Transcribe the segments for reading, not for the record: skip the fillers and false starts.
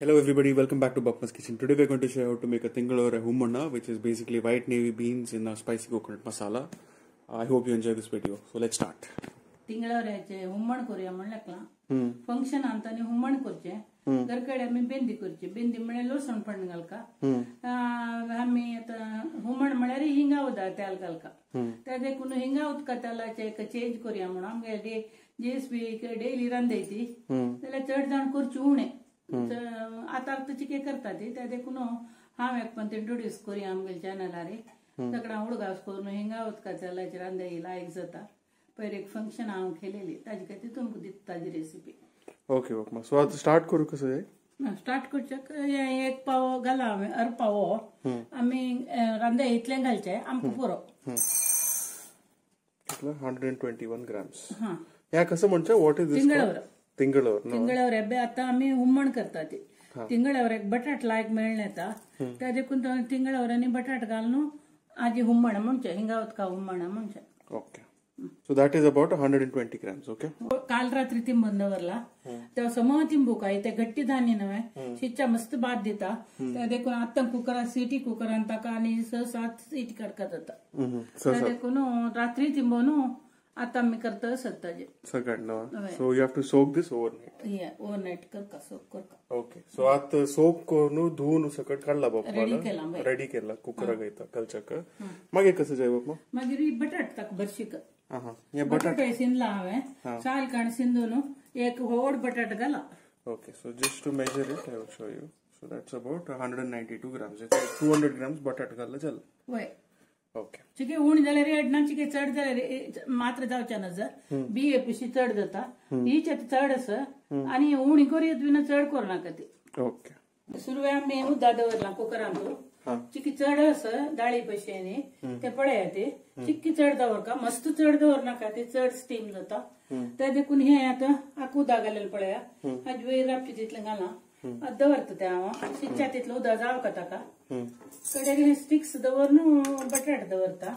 Hello everybody, welcome back to Bappa's Kitchen. Today we're going to show you how to make a tingalore hummunna, which is basically white navy beans in a spicy coconut masala. I hope you enjoy this video. So let's start. तिंगळावऱ्याचे हुम्मण करूया म्हणल्याकला function आमतानी हुम्मण करचे घरकडे आम्ही बेंदी करचे बेंदी म्हळ्यार लसूण पण घालका आम्ही आता हुम्मण म्हळ्यार हिंगा उदा तेल घालका त्या देखून हिंगा उदका तेलाचे एक चेंज करूया म्हणून आमगे जेसबी डेली रांदयती जाल्यार चड जाण करची उणे आता चिके करता ती त्या देखून हांव एक पण इंट्रोड्यूस करूया आमगे चॅनलार सगळा उडगास करून हिंगा उदका तेलाचे रांदई लायक जाता पयर एक फंक्शन हांव केलेली ताजे खातीर तुमकां दिता ताजी रेसिपी. ओके ओके सो आता स्टार्ट करू कसं जाय स्टार्ट करच्याक एक पाव घाला हांवें अर्पावो आमी रांदे इतलें घालचें आमकां पुरो कितलो 121 ग्राम्स ह्या कसं म्हणचे व्हॉट इज दिस तिंगळावर आतां आमी हुम्मण करता ती तिंगळावर एक बटाट लायक मेळून येता त्या देखून तिंगळावर आनी बटाट घालून आजी हुम्मण म्हणचे हिंगा उदका हुम्मण म्हणचे. Okay So that is about 120 grams, okay? काल रात्री तिंबून दवरला तेव्हा समोर तिंबूका ते गट्टी धान्य नव्हे शिच्या मस्त भात दिता त्या देखून आता कुकरात सिटी कुकरान ताका आणि 6-7 सीटी काडका जाता त्या देखून रात्री तिंबून आता मी करता सत्ताजे सगळ्यांना so you have to soak this overnight overnight करका सोक करका. ओके सो आता सोक करून धुवून सकट काढला बाबा रेडी केला कुकराक येता कलचक मागीर कसं जाय बाबा मागीर बटाट ताका बरशीक बटाट शिंदला हांवें साल काण शिंदून एक व्हड बटाट घाला. Okay so just to measure it I will show you so that's about 192 grams 200 grams बटाट घालला चल वय ओके चिके उणी जाल्यार रेडना चिके चड जाल्यार मात्र जावचे ना जर बी एपीसी चड जाता हीच चड आसा आनी उणी करीत बिना चड करनाका ती. ओके सुरवें आमी उदक दवरला कुकरांत चिकी चड आसा दाळी भशेनी ते पळया ते चिक्की चड दवरका मस्त चड दवरनाका ते चड स्टीम जाता त्या देखून हे आता आक उदक घालेलें पळया हाजे वयर रापची तितलें घाला दवरता ते हांव शिच्या तितलें उदक जावका ताका कडेन स्टिक्स दवरून बटाट दवरता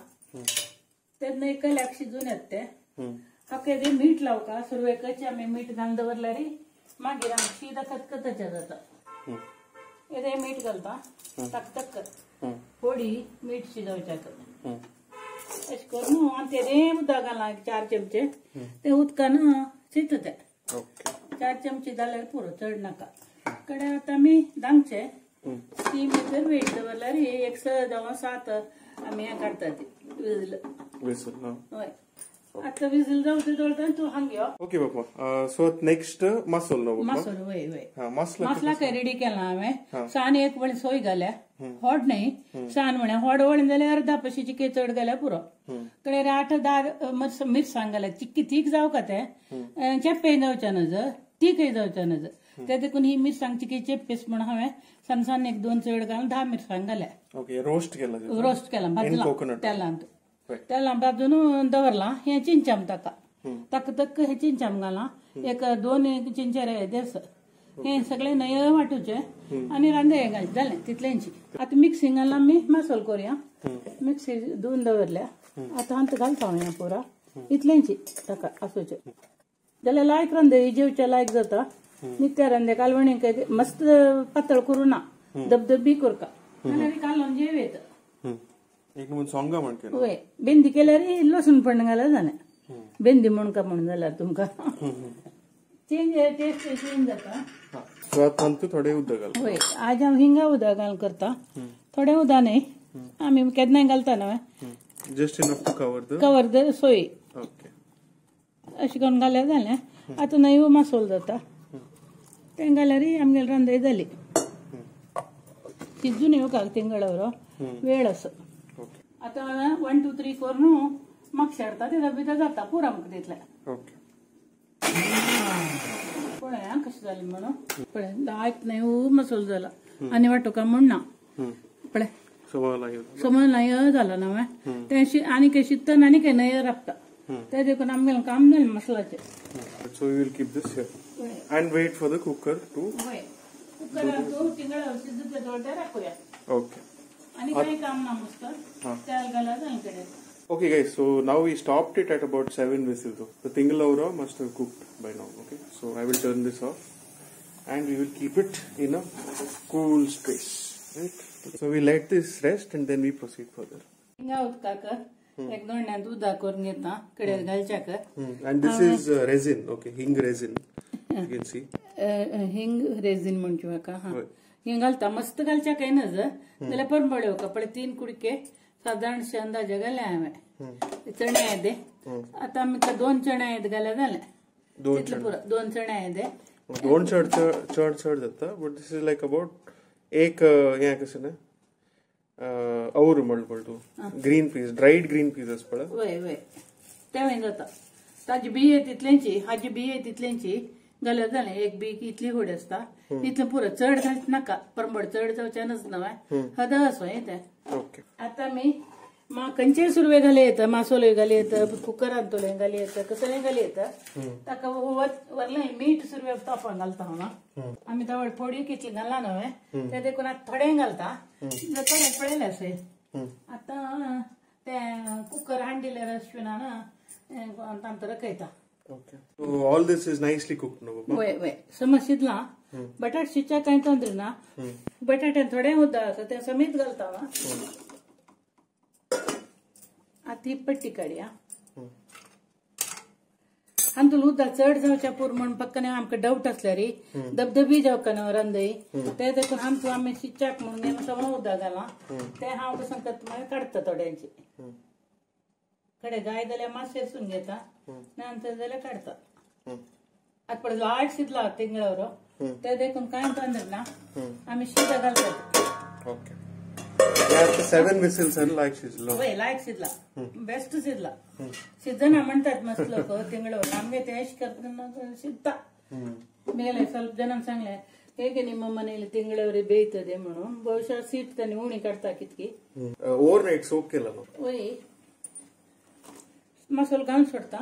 तेन्ना एक कल्याक शिजून येता ते हाका ते मीठ लावका सुरवेकचे आमी मीठ घालून दवरल्यार मागीर आमी शीत खतखताचें जाता येदे मीठ घालता तक थोडी मीठ शिजोवच्याक अशें करून आनी तेदें उदक घाला 4 चमचे ते उदकान शिजता ते 4 चमचे जाल्यार पुरो चड नाका कडे आतां आमी दांगचे स्टीमीचेर वेट दवरल्यार 1 जावं 7 आमी हें काडटा ती विसल हय आता विसल जावं दवरता तूं हांगा ओके बाबा सो नेक्स्ट मसालो मसालो वय वय मसाला काय रेडी केला हांवें सान एक वळी सोय घाल्या होड न्हय सान म्हळ्यार होड वळीन जाल्यार अर्धा पशी चिके चड घाल्या पुरो कडे 8-10 मिरसांग घाल्या चिक्की तीख जावका ते चेप्पे जावचे नज तीखय जावचे नज त्या देखून ही मिरसांग चिकी चेप्पीस म्हण हांवें सान 1-2 चड घालून 10 मिरसांग घाल्या. ओके रोस्ट केला भाजला तेलांत भाजून दवरला हे चिंचाम ताका तक हे चिंचाम घाला एक 2 चिंचारे देस हे सगळे नय वाटूचे आणि रांदे घालचे जालें तितल्यांची. आता मिक्सिंगाला आमी मसालो करूया मिक्सी धुवन दवरल्या आता हांत घालता हांव पुरा इतल्यांची ताका आसूचे जाल्यार लायक रांदे जेवचे लायक जाता नित्या रांदे कालवणीक मस्त पातळ करू ना धबधबी करका जाल्यार कालवण जेव येता एक म्हणून सोंगा म्हणके होय बेंदी केल्यार लसूण पण घाला जालें बेंदी म्हणका म्हणून जाल्यार तुमकां चेंज टेस्ट चेंज जाता. सो आता तूं थोडे उदक घाल होय आज हांव हिंगा उदक घाल करता थोडे उदक न्हय आमी केन्नाय घालता न्हय just enough to cover the soy okay अशें करून घाल्यार जालें. आतां न्हय मसालो जाता तें घाल्यार आमगेली रांदय जाली शिजून येवका तिंगळावर वेळ आसा. आता 1 2 3 करून म्हाका शेरता तें भितर जाता पुरा म्हाका तितलें ओके पळय कशें जालें म्हणून पळय आयक न्हय मसालो जाला आनी वांटोवका म्हण ना पळय समज न्हय जाला न्हय तें आनी शिजता आनी न्हय राखता ते देखून आमगेलें काम जालें मसाल्याचें. So you will keep this here and wait for the cooker to कुकरांत तिंगळावर शिजून दवरता राखूया. ओके आणि काही काम ना मस्त तेल घाला जालकडे. Okay guys, so now we stopped it at about 7 whistles. The tingalore must have cooked by now. Okay, so I will turn this off and we will keep it in a cool space, right? So we let this rest and then we proceed further. हिंगा उदकाक एक दोंड्यान उदक करून घेता कडेर घालच्याक. And this is resin, okay, hing resin. You can see. हिंग resin म्हणचे म्हाका. हिंग घालता मस्त घालच्या काही नज जाल्यार परंबळ्यो कपडे 3 कुडके साधारणशे अंदाजे घाले हांवें. चणे येदे आता आमकां 2 चणे येद घाल्या जालें. 2 चणे येदे 2 चड जाता but this is like about एक हें कशें ना और म्हणून तू green peas dried green peas पळय वय वय तें जाता. ताजी बिये तितल्यांची हाजी बिये तितल्यांची घाल्या जालें. एक बी इतली होड आसता इतलें पुरो चड घालच नाका परंबड चड जावचेनच न्हय हद असो येता. ओके आता मी खंयचे सुरवे घाले येता मासोले घाले येता कुकरान तोले घाले येता कसलें घाले येता ताका वरलें मीठ सुरवे तापोवन घालता हांव. आमी तावळ फोडी कितली घालना न्हय ते देखून आतां थोडें घालता थोडें पळयलें अशें. आतां तें cooker हांडिल्लें अश्विनान तांत रकयता. Okay. So all this is nicely cooked now, Baba? वय वय समज शिजला बटाट शिजच्या कांय तोंदरी ना. बटाट्यान थोडें उदक आसा तें समीत घालता हांव. आतां ही पट्टी काडया. हातूंत उदक चड जावच्या पूर म्हण पक्कन आमकां डावट आसल्यार धबधबी जावका न्हय रांदय ते देखून हातूंत आमी शिजच्याक म्हणून सगळें उदक घाला तें हांव कसं करता काडटा थोड्यांची. कडे जाय जाल्यार मातशें सुन घेता नंतर जाल्यार काडता. आतां पळय लायट शिजला तिंगळावर ते देखून कांय तोंदरी ना आमी शिजा घालतात. Okay. Yeah, 7 whistles and like शिजलो. वय लायट शिजला बेस्ट शिजला. शिजना म्हणतात मस्त लोक तिंगळावर आमगे ते अशें करता शिजता. मेले ಸ್ವಲ್ಪ ಜನ सांगले ಹೇಗೆ ನಿಮ್ಮ ಮನೆಯಲ್ಲಿ ತಿಂಗಳವರೆ ಬೇಯ್ತದೆ म्हणून ಬಹುಶಃ ಸೀಟ್ ತಾನೆ ಉಣಿ ಕಟ್ತಾ ಕಿತ್ಕಿ ओव्हर नाईट सोक केला ना. वय मसालो घालून सोडता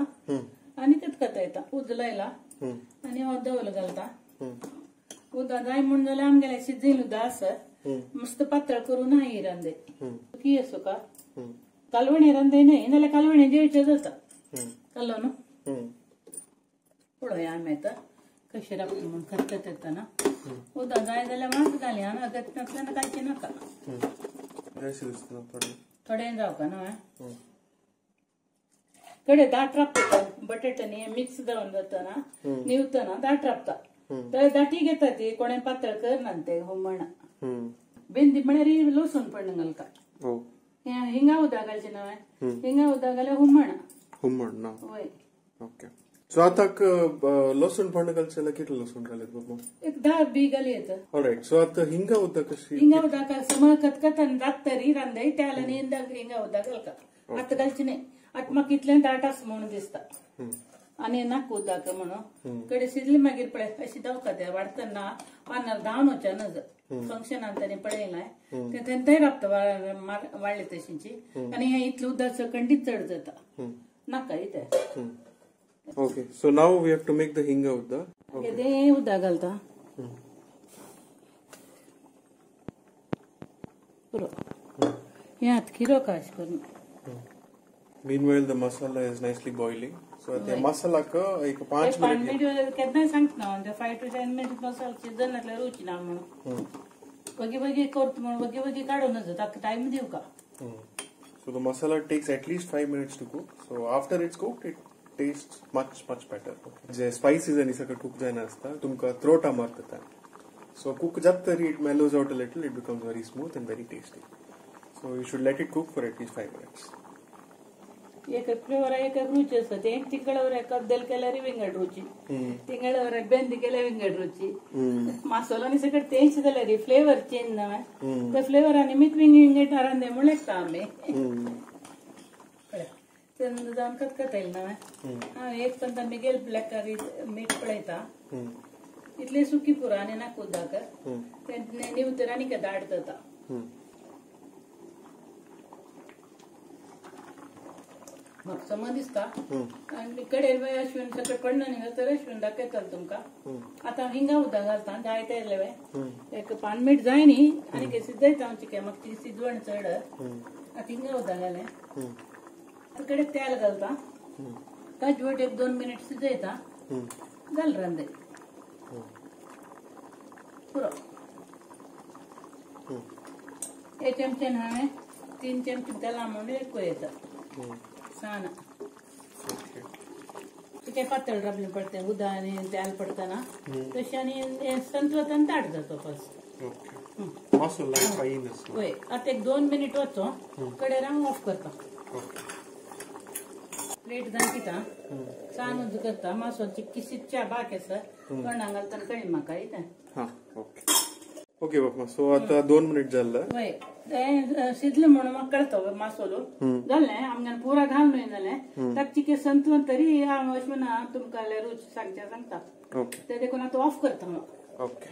आनी तितकता येता उद लायला आनी दवल घालता. उदक जाय म्हण जाल्यार आमगेले शिजयले उदक आसा मस्त पातळ करून नाही रांदे की असो का कालवणी रांदे न्हय नाल्यार कालवणी जेवचे जाता कालो न्हू. पळोवया आमी आतां कशें राखता म्हण खतखत येता उदक जाय जाल्यार मात घालया अगत नासतना घालचें नाका. थोडें जावका न्हय कडे दाट राखता बटाट्यानी मिक्स जावन जाता निवतना दाट राखता. तर दाटी घेता ती कोणें पातळ करना ते हुमण बेंदी म्हळ्यार लसूण पण घालता. हिंगा उदक घालचें न्हय हिंगा उदक घाल्यार हुमण ना. वय ओके. सो आतां लसूण पण घालचें जाल्यार कितलो लसूण घालत बाबा? एक 10 बी घाली येता. ऑलराइट. सो आतां हिंगा उदक कशी हिंगा उदक समज खतखतन जातरी रांदय त्या हिंगा उदक घालता. आतां घालचें न्हय आतां म्हाका इतलें दाट आसा म्हणून दिसता आनी नाका उदक म्हणून कडे शिजली मागीर पळय अशी दवका ते वाडतना पानार धांवन वचना नज फंक्शनान ताणें पळयलां थंय राबता वाडले तशींची आनी हें इतलें उदक खंडीत चड जाता नाका इथे. Okay. So now we have to make the हिंगा उदक. हें उदक घालता पुरो हें आतां किरो का अशें करून. Meanwhile, the masala is nicely boiling. So, the masala ka एक 5 minutes. केन्नाय सांगता हांव 5 to 10 minutes मसालो शिजन नासल्यार रुची ना म्हणून वगी वगी करता म्हणून वगी वगी काडून ताका टायम दिव का. So the masala takes at least 5 minutes to cook. So after it's cooked, it tastes much better. जे spices आणि सगळं cook जायना असता तुमका throat मारता. So cook जात तरी it mellows out a little. It becomes very smooth and very tasty. So you should let it cook for at least 5 minutes. एक फ्लेवर एक रुची असता ते तिंगळावर कद्दल केल्यार विंगड रुची तिंगळावर बेंदी केल्यार विंगड रुची मसालो आनी सगळें तेंच जाल्यार फ्लेवर चेंज ना त्या फ्लेवरांनी मीठ विंगड रांदे म्हण लेखता आमी जावन खतखतायलें ना हांव एक पंत मिगेल ब्लॅक करी मीठ पळयता इतलें सुकी पुरो आनी नाका उदक तें निवतर आनी दाट जाता. म्हाका समज दिसता आनी कडेन अश्विन सगळें पडना न्ही तर अश्विन दाखयता तुमकां. आतां हिंगा उदक घालता जायते येयले एक 5 मिनट जाय न्ही आनी शिजयता हांव चिकन म्हाका ती शिजवण चड आतां हिंगा उदक घालें आतां कडेन तेल घालता काजवट एक 2 मिनट शिजयता जालें रांदय. पुरो हे चमच्यान हांवें 3 चमचे तेला म्हणून ఎక్కువ येता साना ते पातळ राबले पडते उदा आणि तेल पडताना तशाने संतवतन ताट जातो फस्ट ओके मसाला फाईन असतो होय आता 1-2 मिनिट वचो कडे रांग ऑफ करता प्लेट घालता सानूच करता मासोची किसीच्या बाक आसा कणा घालतना कळी म्हाका येता हां ओके ओके बाप्पा सो आता 2 मिनिट जाल्ला होय ते शिजले म्हणून म्हाका कळतो मासोलो जालें आमगेन पुरा घालून जालें ताची के संतवन तरी हांव अशें ना तुमकां रुच सांगता ओके ते देखून आता ऑफ करता मग ओके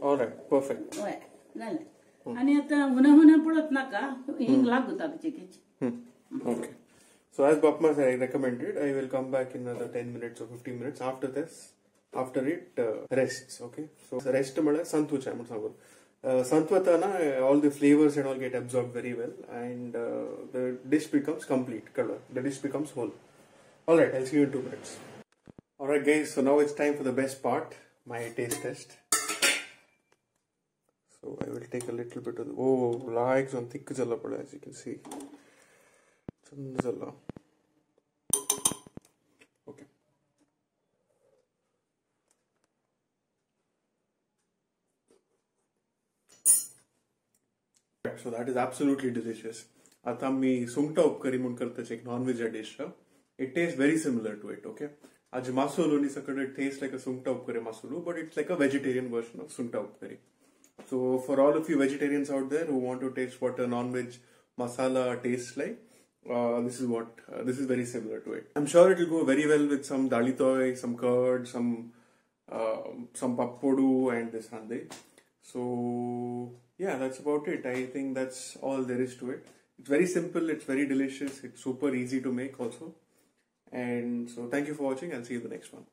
ऑलराइट परफेक्ट होय जालें आणि आता हुना पडत नाका हिंग लागू ताची Okay. So as Bapma said, I recommended, I will come back in another 10 minutes or 15 minutes after this. After it rests, okay? So rest mala santu chai mut sangu. Santvatana, all the flavors and all get absorbed very well, and the dish becomes complete color. The dish becomes whole. All right, I'll see you in 2 minutes. All right, guys. So now it's time for the best part, my taste test. So I will take a little bit of the, like some thick jalla pada, as you can see. Jalla. Okay. So that is absolutely delicious. आता मी सुंगटा उपकरी म्हणून करता एक non veg dish. It tastes very similar to it, okay? आज मासोलो नी सकट it tastes like a सुंगटा उपकरी मासोलो, but it's like a vegetarian version of सुंगटा उपकरी. So for all of you vegetarians out there who want to taste what a non-veg masala tastes like, this is very similar to it. I'm sure it will go very well with some dalitoi, some curd, some pappodu and this hande. So yeah, that's about it. I think that's all there is to it. It's very simple, it's very delicious, it's super easy to make also. And so thank you for watching. I'll see you in the next one.